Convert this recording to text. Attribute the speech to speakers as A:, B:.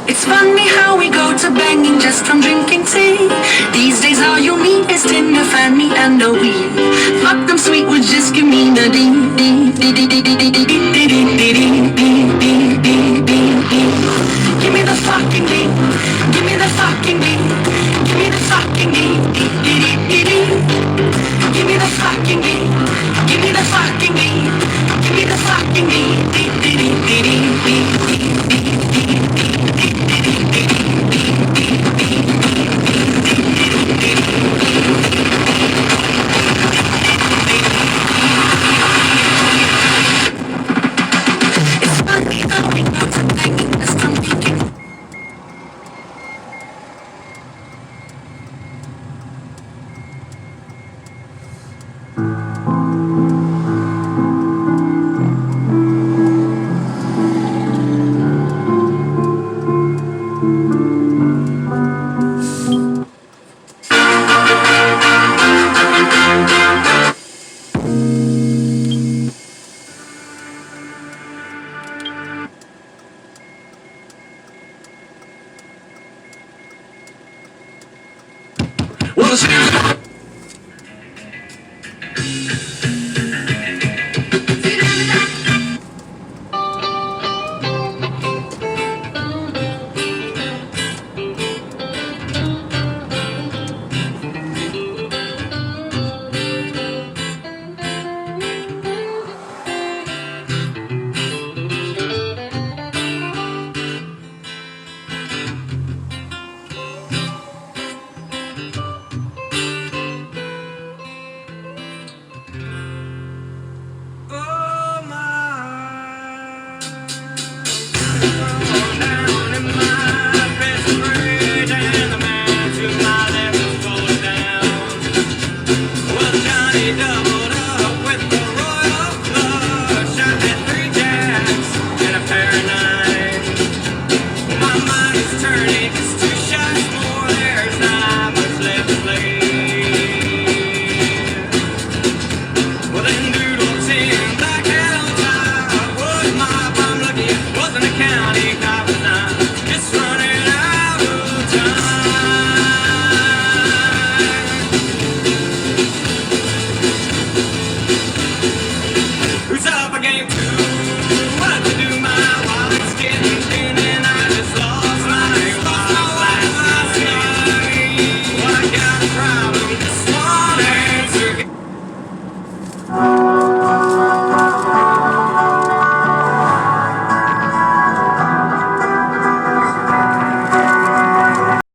A: It's funny how we go to banging just from drinking tea. These days all you need is Tinder, find me and a weed. Fuck them sweet words, just give me the dee dee dee dee dee dee dee dee dee dee dee dee dee dee. Give me the fucking beat, give me the fucking beat, give me the fucking beat, dee dee dee dee. Give me the fucking beat, give me the fucking beat, give me the fucking beat, dee dee dee dee dee dee dee dee.
B: Well,